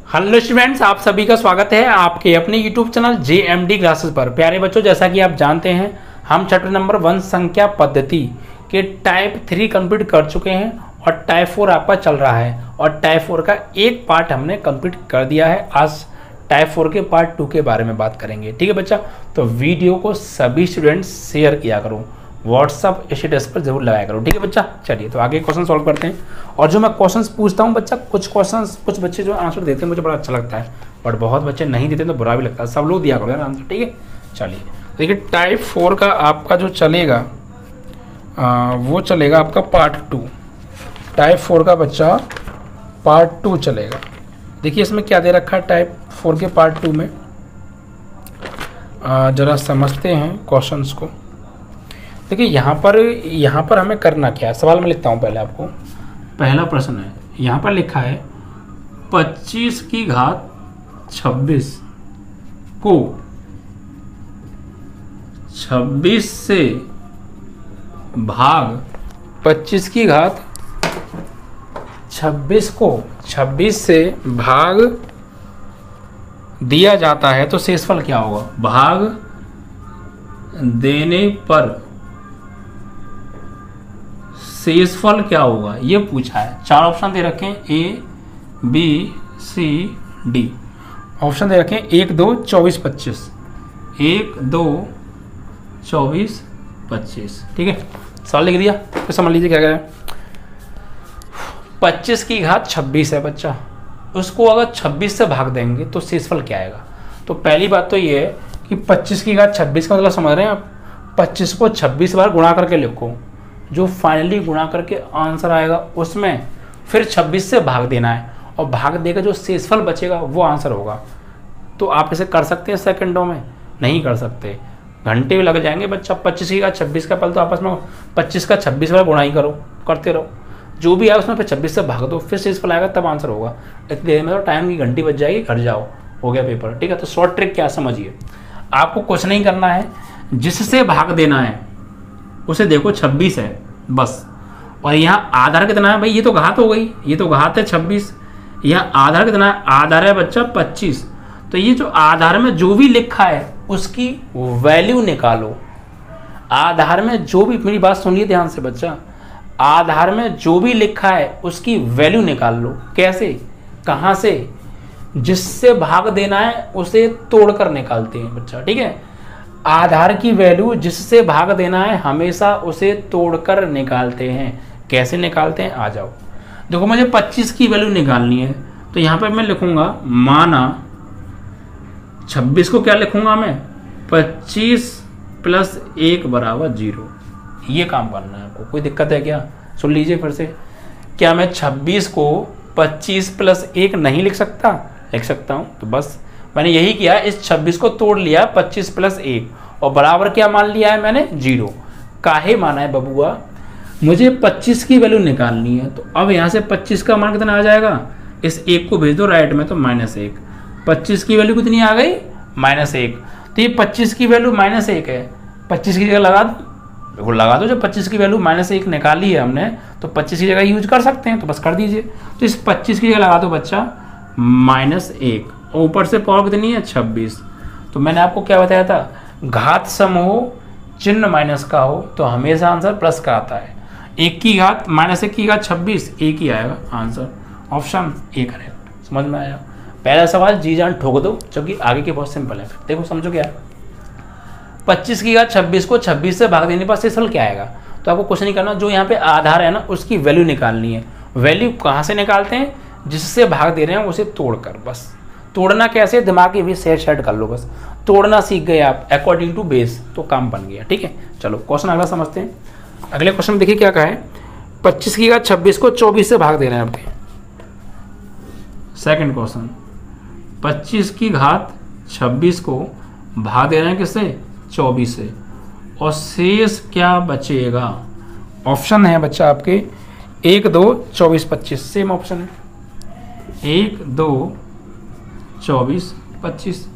Hello students, आप सभी का स्वागत है आपके अपने यूट्यूब चैनल JMD क्लासेस पर। प्यारे बच्चों, जैसा कि आप जानते हैं हम चैप्टर नंबर 1 संख्या पद्धति के टाइप 3 कंप्लीट कर चुके हैं और टाइप 4 आपका चल रहा है और टाइप 4 का एक पार्ट हमने कंप्लीट कर दिया है। आज टाइप 4 के पार्ट 2 के बारे में बात करेंगे। ठीक है बच्चा, तो वीडियो को सभी स्टूडेंट्स शेयर किया करो, व्हाट्सअप स्टेटस पर जरूर लगाया करो। ठीक है बच्चा, चलिए तो आगे क्वेश्चन सॉल्व करते हैं। और जो मैं क्वेश्चंस पूछता हूँ बच्चा, कुछ बच्चे जो आंसर देते हैं मुझे बड़ा अच्छा लगता है, बट बहुत बच्चे नहीं देते तो बुरा भी लगता है। सब लोग दिया करो यार आंसर। ठीक है, चलिए देखिए टाइप 4 का आपका जो चलेगा वो चलेगा आपका पार्ट 2। टाइप 4 का बच्चा पार्ट 2 चलेगा। देखिए इसमें क्या दे रखा है टाइप 4 के पार्ट 2 में, जरा समझते हैं क्वेश्चंस को। देखिए यहाँ पर हमें करना क्या है, सवाल में लिखता हूँ पहले आपको। पहला प्रश्न है, यहाँ पर लिखा है 25 की घात 26 को 26 से भाग 25 की घात 26 को 26 से भाग दिया जाता है तो शेषफल क्या होगा। भाग देने पर शेषफल क्या होगा ये पूछा है। 4 ऑप्शन दे रखे हैं, A, B, C, D। Option दे रखे हैं 1, 2, 24, 25। 1, 2, 24, 25। ठीक है, सवाल लिख दिया तो समझ लीजिए क्या है। 25 की घात 26 है बच्चा, उसको अगर 26 से भाग देंगे तो शेषफल क्या आएगा। तो पहली बात तो ये है कि 25 की घात 26 का मतलब समझ रहे हैं आप, 25 को 26 बार गुणा करके लिखो, जो फाइनली गुणा करके आंसर आएगा उसमें फिर 26 से भाग देना है और भाग देकर जो शेषफल बचेगा वो आंसर होगा। तो आप इसे कर सकते हैं सेकंडों में, नहीं कर सकते, घंटे भी लग जाएंगे बच्चा। 25 की घात 26 का पहले तो आपस में 25 का 26 बार गुणा ही करो, करते रहो, जो भी आए उसमें फिर 26 से भाग दो, फिर शेषफल आएगा तब आंसर होगा। इतनी देर में तो टाइम की घंटी बच जाएगी, घर जाओ, हो गया पेपर। ठीक है, तो शॉर्ट ट्रिक क्या समझिए, आपको कुछ नहीं करना है, जिससे भाग देना है उसे देखो 26 है बस, और यहाँ आधार कितना है भाई, ये तो घात हो गई, ये तो घात है 26, यहाँ आधार कितना है, आधार है बच्चा 25। तो ये जो आधार में जो भी लिखा है उसकी वैल्यू निकालो। आधार में जो भी, मेरी बात सुनिए ध्यान से बच्चा, आधार में जो भी लिखा है उसकी वैल्यू निकाल लो। कैसे, कहाँ से, जिससे भाग देना है उसे तोड़कर निकालते हैं बच्चा। ठीक है, आधार की वैल्यू जिससे भाग देना है हमेशा उसे तोड़कर निकालते हैं। कैसे निकालते हैं, आ जाओ। देखो मुझे 25 की वैल्यू निकालनी है तो यहाँ पर मैं लिखूंगा माना 26 को क्या लिखूंगा मैं, 25 + 1 = 0। ये काम करना है आपको, कोई दिक्कत है क्या, सुन लीजिए फिर से। क्या मैं 26 को 25 + 1 नहीं लिख सकता, लिख सकता हूँ। तो बस मैंने यही किया, इस 26 को तोड़ लिया 25 + 1 और बराबर क्या मान लिया है मैंने, 0। काहे माना है बबुआ, मुझे 25 की वैल्यू निकालनी है। तो अब यहाँ से 25 का मान कितना आ जाएगा, इस 1 को भेज दो राइट में तो -1। 25 की वैल्यू कितनी आ गई, -1। तो ये 25 की वैल्यू -1 है, 25 की जगह लगा दो। जब 25 की वैल्यू -1 निकाली है हमने तो 25 की जगह यूज कर सकते हैं, तो बस कर दीजिए। तो इस 25 की जगह लगा दो बच्चा -1, ऊपर से पावर कितनी है, 26। तो मैंने आपको क्या बताया था, घात सम हो, चिन्ह माइनस का हो तो हमेशा आंसर प्लस का आता है। 1 की घात -1 की घात 26, 1 ही आएगा आंसर, ऑप्शन ए करेक्ट। समझ में आया। पहला सवाल जी जान ठोक दो, क्योंकि आगे के बहुत सिंपल है। देखो समझो क्या है, 25 की घात 26 को 26 से भाग देने पर शेषफल क्या आएगा। तो आपको कुछ नहीं करना, जो यहाँ पे आधार है ना उसकी वैल्यू निकालनी है। वैल्यू कहाँ से निकालते हैं, जिससे भाग दे रहे हैं उसे तोड़कर। बस तोड़ना कैसे, दिमाग की भी सेट कर लो, बस तोड़ना सीख गए आप अकॉर्डिंग टू बेस तो काम बन गया। ठीक है, चलो क्वेश्चन अगला समझते हैं। अगले क्वेश्चन में देखिए क्या कहा है, 25 की घात 26 को 24 से भाग दे रहे हैं आपके। सेकंड क्वेश्चन, 25 की घात 26 को भाग दे रहे हैं किससे, 24 से, और शेष क्या बचेगा। ऑप्शन है बच्चा आपके 1, 2, 24, 25, सेम ऑप्शन है 1, 2, 24, 25।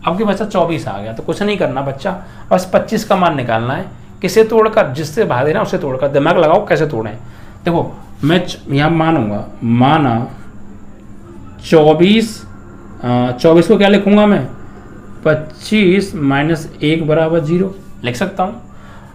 अब के बच्चा 24 आ गया तो कुछ नहीं करना बच्चा, बस 25 का मान निकालना है। किसे तोड़कर, जिससे भाग देना उसे तोड़कर। दिमाग लगाओ कैसे तोड़ें। देखो मैं यहाँ मानूंगा, माना 24 24 को क्या लिखूंगा मैं, 25 माइनस 1 बराबर 0 लिख सकता हूँ।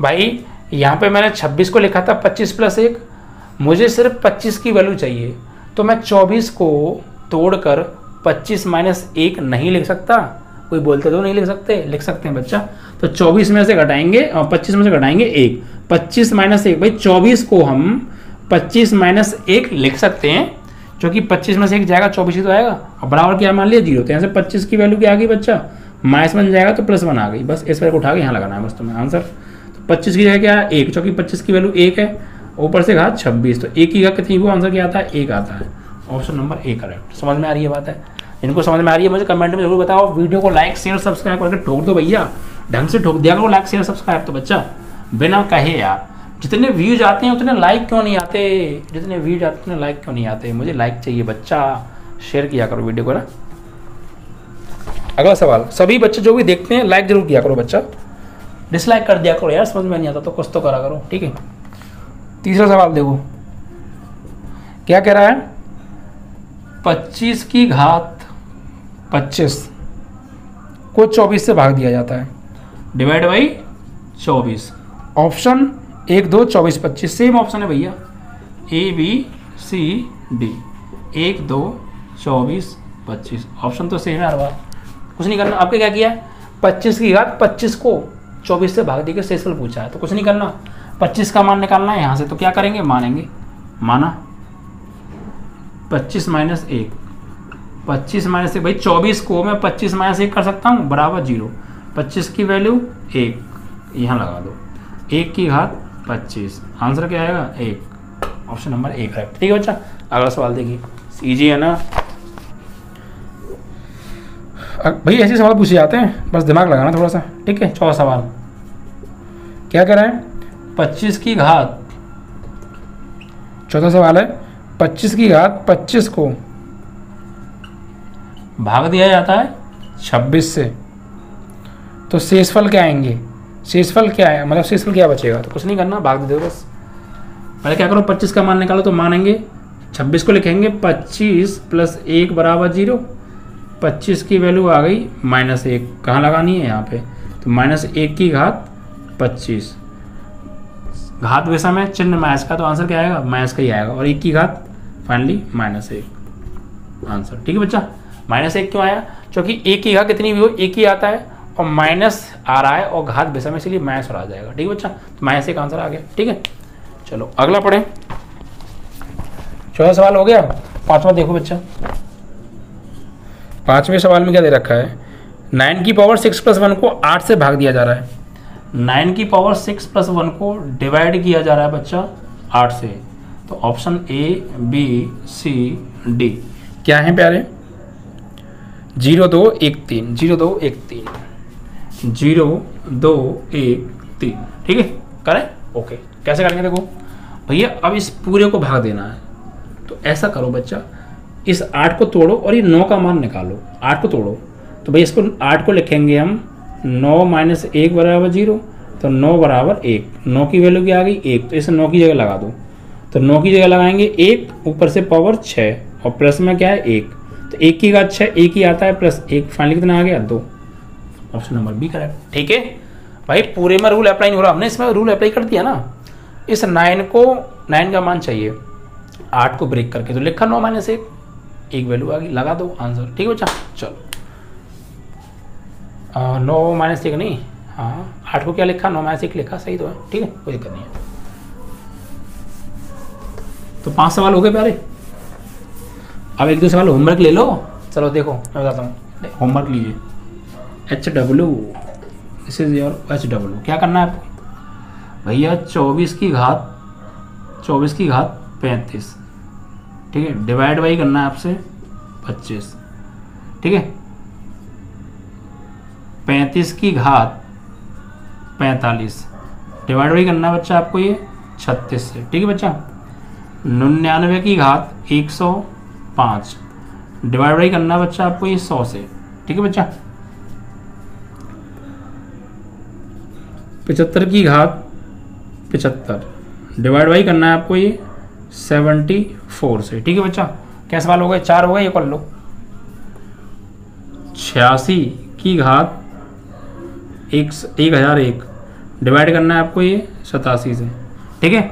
भाई यहाँ पे मैंने 26 को लिखा था 25 प्लस 1, मुझे सिर्फ 25 की वैल्यू चाहिए, तो मैं 24 को तोड़कर 25 माइनस 1 नहीं लिख सकता? कोई बोलते तो नहीं लिख सकते, लिख सकते हैं बच्चा। तो 24 में से घटाएंगे और 25 में से घटाएंगे 1, 25 माइनस 1, भाई 24 को हम 25 माइनस 1 लिख सकते हैं, क्योंकि 25 में से 1 जाएगा 24 ही तो आएगा, और बराबर क्या मान लिया 0। तो यहाँ से 25 की वैल्यू क्या आ गई बच्चा, माइनस बन जाएगा तो प्लस 1 आ गई, बस इस वैल्यू को उठा के यहाँ लगाना है बस तुम्हें आंसर। तो 25 की जगह क्या है 1, क्योंकि 25 की वैल्यू 1 है, ऊपर से घात 26, तो 1 की घात कितनी को आंसर क्या आता है 1 आता है। Option number A correct. समझ में आ रही है बात है? इनको समझ में आ रही है मुझे कमेंट में जरूर बताओ। वीडियो को लाइक शेयर सब्सक्राइब करके ठोक दो भैया, ढंग से ठोक दिया करो लाइक शेयर सब्सक्राइब। तो बच्चा बिना कहे यार, जितने व्यूज आते हैं उतने लाइक क्यों नहीं आते, जितने व्यूज आते हैं उतने लाइक क्यों नहीं आते? मुझे लाइक चाहिए बच्चा, शेयर किया करो वीडियो को ना। अगला सवाल, सभी बच्चे जो भी देखते हैं लाइक जरूर किया करो बच्चा, डिसलाइक कर दिया करो यार, समझ में नहीं आता तो कुछ तो करा करो, ठीक है। तीसरा सवाल देखो क्या कह रहा है, 25 की घात 25 को 24 से भाग दिया जाता है, divide by 24। Option 1 2 24 25 same option है भैया, A B C D, 1 2 24 25 option तो सेम है हर बार, कुछ नहीं करना। आपके क्या किया है, 25 की घात 25 को 24 से भाग दी के शेषफल पूछा है, तो कुछ नहीं करना, 25 का मान निकालना है यहाँ से। तो क्या करेंगे, मानेंगे, माना 25 माइनस 1, 25 माइनस 1, भाई 24 को मैं 25 माइनस 1 कर सकता हूँ बराबर 0, 25 की वैल्यू 1 यहाँ लगा दो, 1 की घात 25, आंसर क्या आएगा 1, ऑप्शन नंबर 1 है। ठीक है बच्चा, अगला सवाल देखिए, इजी है ना भाई, ऐसे सवाल पूछे जाते हैं, बस दिमाग लगाना थोड़ा सा, ठीक है। चौथा सवाल क्या कह रहा है, 25 की घात, चौथा सवाल है 25 की घात 25 को भाग दिया जाता है 26 से, तो शेषफल क्या आएंगे, शेषफल क्या है, मतलब शेषफल क्या बचेगा? तो कुछ नहीं करना, भाग दे दो बस। पहले क्या करो, 25 का मान निकालो, तो मानेंगे 26 को लिखेंगे 25 प्लस 1 बराबर 0, 25 की वैल्यू आ गई -1, कहाँ लगानी है यहाँ पे, तो -1 की घात 25, घात वैसा में चिन्ह माइनस का, तो आंसर क्या आएगा माइनस का ही आएगा, और 1 की घात फाइनली -1 आंसर। ठीक है बच्चा, -1 क्यों आया, क्योंकि 1 की घात कितनी भी हो 1 ही आता है, और माइनस आ रहा है और घात वैसा में, इसलिए माइनस आ जाएगा। ठीक है बच्चा, तो -1 आंसर आ गया। ठीक है, चलो अगला पढ़े, चौथा सवाल हो गया। पांचवा देखो बच्चा, पांचवें सवाल में क्या दे रखा है, 9 की पावर 6 प्लस 1 को 8 से भाग दिया जा रहा है, 9 की पावर 6 प्लस 1 को डिवाइड किया जा रहा है बच्चा 8 से, तो option A B C D क्या है प्यारे, 0 2 1 3 0 2 1 3 0 2 1 3। ठीक है, करें ओके। कैसे करेंगे देखो भैया, अब इस पूरे को भाग देना है, तो ऐसा करो बच्चा, इस 8 को तोड़ो और ये 9 का मान निकालो, 8 को तोड़ो, तो भाई इसको 8 को लिखेंगे हम 9 माइनस 1 बराबर 0, तो 9 बराबर 1, 9 की वैल्यू क्या आ गई 1, तो इसे 9 की जगह लगा दो, तो 9 की जगह लगाएंगे 1, ऊपर से पावर 6 और प्लस में क्या है 1, तो 1 की घात 6 1 ही आता है, प्लस 1 फाइनली कितना आ गया 2, ऑप्शन नंबर बी करेक्ट। ठीक है भाई, पूरे में रूल अप्लाई नहीं हो रहा, हमने इसमें रूल अप्लाई कर दिया ना, इस 9 का मान चाहिए 8 को ब्रेक करके, तो लिखा 9 माइनस 1, एक वैल्यू आ गई, लगा दो आंसर। ठीक है बच्चा, चलो 9 माइनस 1 नहीं, हाँ 8 को क्या लिखा 9 माइनस 1 लिखा, सही तो है। ठीक है, कोई दिक्कत नहीं है। तो 5 सवाल हो गए प्यारे, अब 1 2 सवाल होमवर्क ले लो। चलो देखो मैं बताता हूँ, होमवर्क लीजिए, HW, this is your HW। क्या करना है आपको भैया, 24 की घात 35, ठीक है, डिवाइड बाई करना है आपसे 25, ठीक है, 35 की घात 45 डिवाइड बाई करना है बच्चा आपको ये 36 से। ठीक है बच्चा, 99 की घात 105 डिवाइड बाई करना है बच्चा आपको ये 100 से। ठीक है बच्चा, 75 की घात 75 डिवाइड बाई करना है आपको ये 74 से। ठीक है बच्चा, क्या सवाल हो गए, 4 हो गए, ये कर लो। 86 की घात 1001 डिवाइड करना है आपको ये 87 से। ठीक है,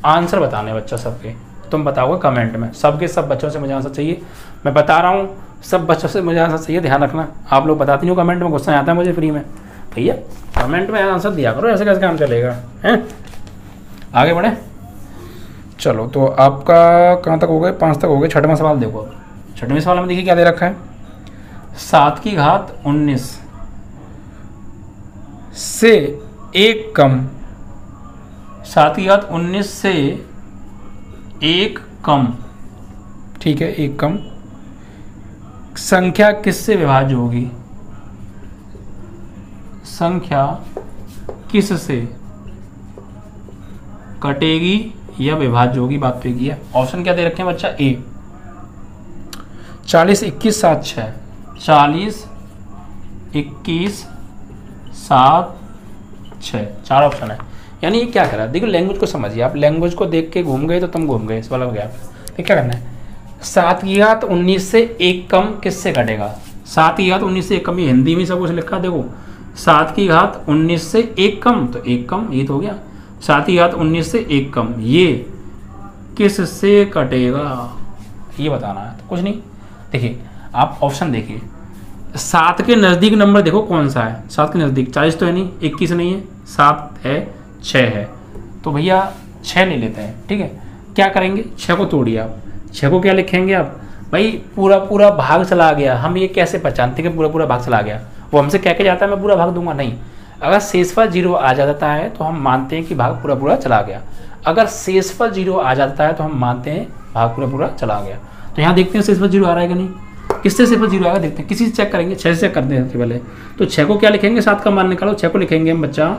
आंसर बताने बच्चा सबके, तुम बताओगे कमेंट में। सबके सब बच्चों से मुझे आंसर चाहिए, मैं बता रहा हूँ, सब बच्चों से मुझे आंसर चाहिए, ध्यान रखना। आप लोग बताती नहीं हो कमेंट में, गुस्सा आता है मुझे फ्री में। भैया कमेंट में आंसर दिया करो, ऐसे कैसे काम चलेगा हैं। आगे बढ़े, चलो तो आपका कहाँ तक हो गए, 5 तक हो गए। छठवां सवाल देखो, छठवें सवाल में देखिए क्या दे रखा है, 7 की घात 19 से 1 कम, 7 की घात 19 से 1 कम, ठीक है 1 कम संख्या किससे विभाज्य होगी, संख्या किससे कटेगी या विभाज्य होगी, बात पे की है। ऑप्शन क्या दे रखे हैं बच्चा, ए 40 21 7 6, 40 21 7 6, 4 ऑप्शन है। यानी ये क्या करा, देखो लैंग्वेज को समझिए आप, लैंग्वेज को देख के घूम गए तो तुम घूम गए, इस वाला हो गया। तो क्या करना है, 7 की घात 19 से 1 कम किससे कटेगा, 7 की घात 19 से 1 कम, ये हिंदी में सब कुछ लिखा, देखो 7 की घात 19 से 1 कम, तो 1 कम ये तो हो गया, 7 की घात 19 से 1 कम ये किससे कटेगा, ये बताना है। तो कुछ नहीं, देखिए आप ऑप्शन देखिए, 7 के नज़दीक नंबर देखो कौन सा है, 7 के नज़दीक 40 तो है नहीं, 21 नहीं है, 7 है, 6 है, तो भैया 6 ले लेते हैं। ठीक है, क्या करेंगे, 6 को तोड़िए आप, 6 को क्या लिखेंगे आप, भाई पूरा पूरा भाग चला गया, हम ये कैसे पहचानते हैं कि पूरा पूरा भाग चला गया, वो हमसे कह के जाता है मैं पूरा भाग दूंगा, नहीं। अगर शेषफल 0 आ जाता है तो हम मानते हैं कि भाग पूरा पूरा चला गया, अगर शेषफल 0 आ जाता है तो हम मानते हैं भाग पूरा पूरा चला गया। तो यहाँ देखते हैं शेषफल 0 आ रहा है कि नहीं, किससे शेषफल 0 आएगा देखते हैं, किसी से चेक करेंगे, 6 से चेक करते हैं सबसे पहले। तो 6 को क्या लिखेंगे, 7 का मान निकालो, 6 को लिखेंगे हम बच्चा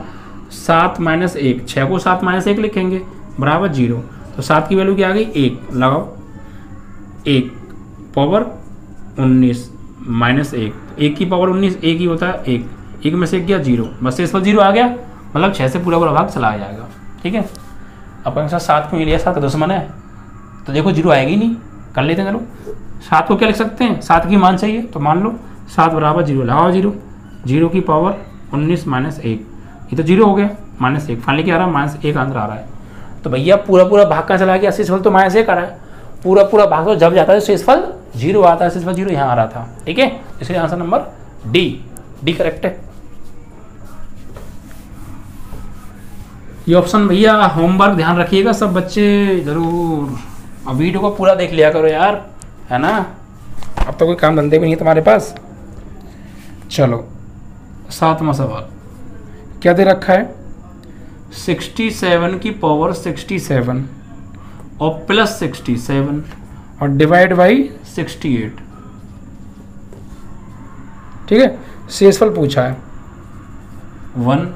7 - 1, 6 को 7 - 1 लिखेंगे बराबर 0, तो 7 की वैल्यू क्या आ गई 1, लगाओ 1 पावर 19 - 1, 1 की पावर 19 1 ही होता है, 1 में से 1 गया 0, बस शेषफल 0 आ गया, मतलब 6 से पूरा पूरा भाग चला जाएगा। ठीक है, अपन के साथ 7 क्यों लिया, 7 का दुश्मन है तो देखो 0 आएगी नहीं, कर लेते हैं। चलो 7 को क्या लिख सकते हैं, 7 की मान चाहिए तो मान लो 7 बराबर 0, लगाओ 0, 0 की पावर 19 - 1, ये तो 0 हो गया, -1, फाइनली क्या आ रहा है -1 आंसर आ रहा है। तो भैया पूरा पूरा भाग का चला गया, शेषफल तो -1 आ रहा है, पूरा पूरा भाग तो जब जाता है शेषफल 0 आता है, शेषफल 0 यहाँ आ रहा था। ठीक है, इसलिए आंसर नंबर डी करेक्ट है। ये ऑप्शन भैया होमवर्क ध्यान रखिएगा सब बच्चे जरूर, और वीडियो को पूरा देख लिया करो यार, है ना, अब तो कोई काम धंधे भी नहीं है तुम्हारे पास। चलो 7वां सवाल क्या दे रखा है, 67 की पावर 67 और प्लस 67 और डिवाइड बाई 68। ठीक है, शेषफल पूछा है 1,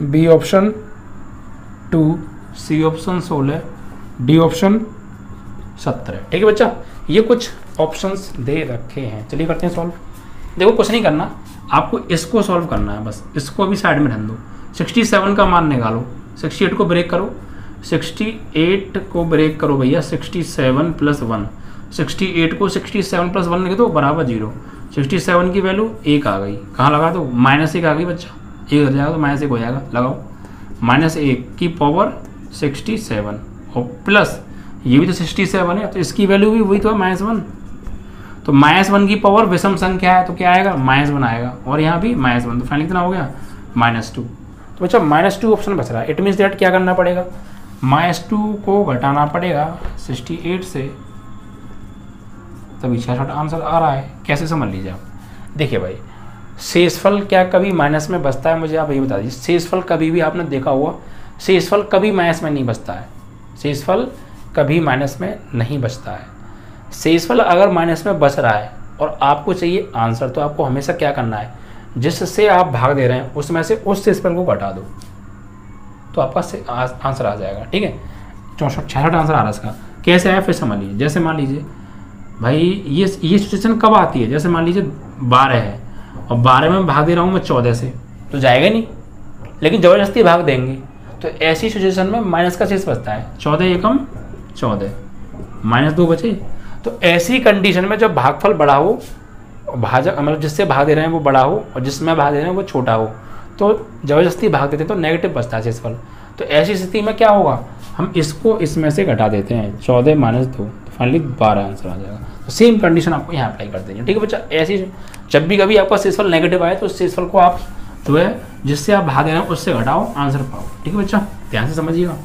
B option 2, C option 16, D option 17। ठीक है बच्चा, ये कुछ ऑप्शंस दे रखे हैं, चलिए करते हैं सॉल्व। देखो कुछ नहीं करना, आपको इसको सॉल्व करना है, बस इसको भी साइड में ढन दो। 67 का मान निकालो, 68 को ब्रेक करो, 68 को ब्रेक करो भैया, 67 + 1, 68 को 67 + 1 लिख दो बराबर 0, 67 की वैल्यू 1 आ गई, कहाँ लगा दो, -1 आ गई बच्चा, 1 हो जाएगा तो -1 हो जाएगा, लगाओ -1 की पावर 67 और प्लस ये भी तो 67 है, तो इसकी वैल्यू भी वही तो है -1, तो -1 की पावर विषम संख्या है तो क्या आएगा -1 आएगा, और यहाँ भी -1, तो फाइनली कितना हो गया -2। तो बच्चा -2 ऑप्शन बच रहा है, इट मीन्स दैट क्या करना पड़ेगा, -2 को घटाना पड़ेगा 68 से, तभी 66 आंसर आ रहा है। कैसे समझ लीजिए आप, देखिए भाई शेषफल क्या कभी माइनस में बचता है, मुझे आप ये बता दीजिए, शेषफल कभी भी आपने देखा हुआ, शेषफल कभी माइनस में नहीं बचता है, शेषफल कभी माइनस में नहीं बचता है। शेषफल अगर माइनस में बच रहा है और आपको चाहिए आंसर, तो आपको हमेशा क्या करना है, जिससे आप भाग दे रहे हैं उसमें से उस शेषफल को घटा दो, तो आपका आंसर आ जाएगा। ठीक है, 66 आंसर आ रहा है इसका। कैसे आया फिर समझ लीजिए, जैसे मान लीजिए भाई ये सिचुएशन कब आती है, जैसे मान लीजिए 12 है और 12 में भाग दे रहा हूँ मैं 14 से, तो जाएगा नहीं, लेकिन ज़बरदस्ती भाग देंगे, तो ऐसी सिचुएशन में माइनस का शेष बचता है, 14 एकम 14, -2 बचे। तो ऐसी कंडीशन में जब भागफल बड़ा हो भाजक मतलब जिससे भाग दे रहे हैं वो बड़ा हो और जिसमें भाग दे रहे हैं वो छोटा हो, तो ज़बरदस्ती भाग देते हैं तो नेगेटिव बचता है शेषफल। तो ऐसी स्थिति में क्या होगा, हम इसको इसमें से घटा देते हैं, 14 - 2, तो फाइनली 12 आंसर आ जाएगा। तो सेम कंडीशन आपको यहाँ अप्लाई कर देंगे। ठीक है बच्चा, ऐसी जब भी कभी आपका शेषफल नेगेटिव आए तो उस शेषफल को आप जो है जिससे आप भाग दे रहे हैं उससे घटाओ, आंसर पाओ। ठीक है बच्चा, ध्यान से समझिएगा।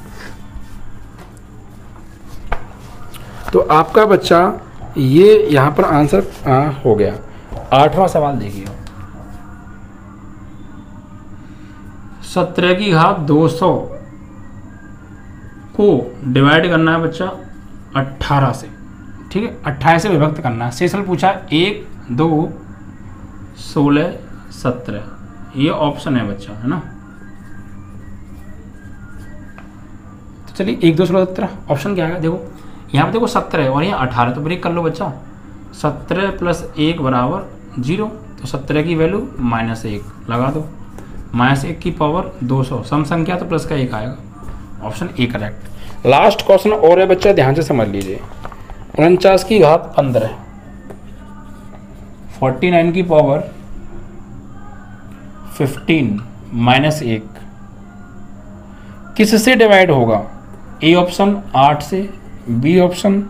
तो आपका बच्चा ये यहाँ पर आंसर हो गया। 8वां सवाल देखिए, 17 की घात 200 को डिवाइड करना है बच्चा 18 से। ठीक है, 28 से विभक्त करना है। शेषफल पूछा 1, 2, 16, 17, ये ऑप्शन है बच्चा, है ना। तो चलिए 1, 2, 16, 17 ऑप्शन क्या है, देखो यहाँ पे देखो 17 है और यहाँ 18, तो ब्रेक कर लो बच्चा। 17 + 1 = 0, तो 17 की वैल्यू -1 लगा दो, -1 की पावर 200, सम संख्या तो प्लस का 1 आएगा, option A correct. Last question और है बच्चा, ध्यान से समझ लीजिए। 49 की घात 15, 49 की पावर 15 -1 किससे डिवाइड होगा, ए ऑप्शन 8 से, बी ऑप्शन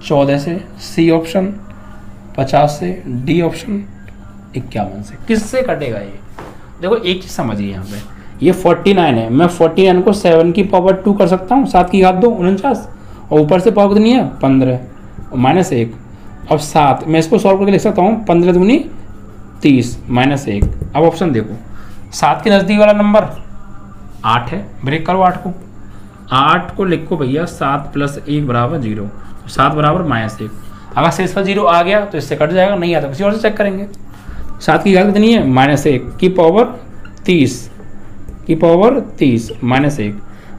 14 से, सी ऑप्शन 50 से, डी ऑप्शन 51 से। किससे कटेगा ये, देखो एक चीज समझिए, यहाँ पे ये 49 है, मैं 49 को 7 की पावर 2 कर सकता हूँ, 7 की घात 2 49, और ऊपर से पावर कितनी है 15 और -1, अब 7 मैं इसको सॉल्व करके लिख सकता हूँ 15 दूनी 30 -1। अब ऑप्शन देखो, 7 के नज़दीक वाला नंबर 8 है, ब्रेक करो 8 को, 8 को लिखो भैया 7 + 1 = 0, 7 = -1। अगर शेषफल 0 आ गया तो इससे कट जाएगा, नहीं आता किसी और से चेक करेंगे। 7 की घात कितनी है -1 की पावर 30 की पावर 30 -1,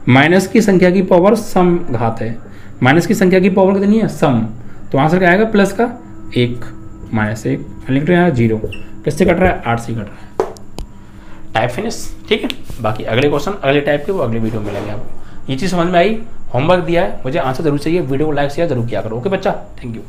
माइनस की संख्या की पावर सम घात है, माइनस की संख्या की पावर कितनी है सम, तो आंसर क्या आएगा प्लस का 1 -1, लिख रहे हैं 0, किससे कट रहा है 8 से कट रहा है। Type finish. ठीक है, बाकी अगले क्वेश्चन अगले टाइप के वो अगले वीडियो में मिलेंगे आपको। ये चीज़ समझ में आई, होमवर्क दिया है, मुझे आंसर जरूर चाहिए, वीडियो को लाइक शेयर जरूर किया करो। ओके बच्चा, थैंक यू।